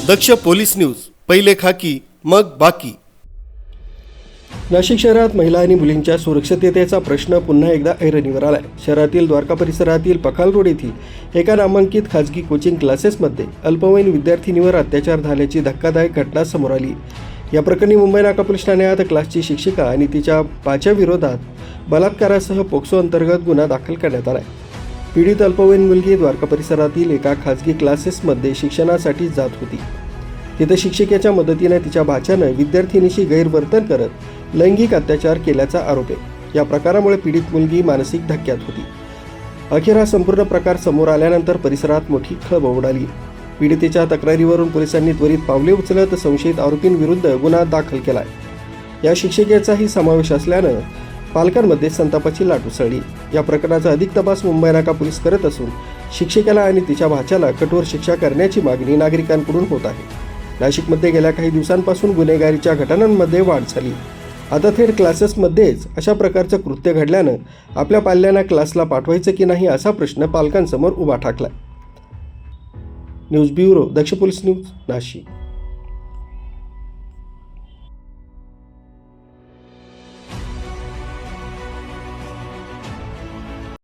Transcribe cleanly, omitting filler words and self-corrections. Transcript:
दक्ष police news, पहिले खाकी मग बाकी. नाशिक शहरात महिला आणि मुलींच्या सुरक्षिततेचा प्रश्न पुन्हा एकदा ऐरणीवर आलाय. शहरातील द्वारका परिसरातील पखाल रोड येथील एका नामांकित खाजगी कोचिंग क्लासेसमध्ये अल्पवयीन विद्यार्थिनीवर अत्याचार झाल्याची धक्कादायक घटना समोर आली. या प्रकरणी मुंबई नाका पोलीस ठाण्यात क्लासची शिक्षिका आणि तिच्या बाच्या विरोधात बलात्कारासह पोक्सो अंतर्गत गुन्हा दाखल करण्यात आला. पीडित अल्पवयीन मुलगी द्वारका परिसरातील एका खाजगी क्लासेसमध्ये शिक्षणासाठी जात होती. तिथे शिक्षिकेच्या मदतीने तिच्या भाच्यानं विद्यार्थिनीशी गैरवर्तन करत लैंगिक अत्याचार केल्याचा आरोप आहे. या प्रकारामुळे पीडित मुलगी मानसिक धक्क्यात होती. अखेर हा संपूर्ण प्रकार समोर आल्यानंतर परिसरात मोठी खळबळ उडाली. पीडितेच्या तक्रारीवरून पोलिसांनी त्वरित पावले उचलत संशयित आरोपींविरुद्ध गुन्हा दाखल केलाय. या शिक्षिकेचाही समावेश असल्यानं पालकांमध्ये संतापाची लाट उसळली. या प्रकरणाचा अधिक तपास मुंबई नाका पोलीस करत असून शिक्षिकेला आणि तिच्या भाच्याला कठोर शिक्षा करण्याची मागणी नागरिकांकडून होत आहे. नाशिकमध्ये गेल्या काही दिवसांपासून गुन्हेगारीच्या घटनांमध्ये वाढ झाली. आता थेट क्लासेसमध्येच अशा प्रकारचं कृत्य घडल्यानं आपल्या पाल्यांना क्लासला पाठवायचं की नाही असा प्रश्न पालकांसमोर उभा ठाकला. न्यूज ब्युरो, दक्ष पोलीस न्यूज, नाशिक.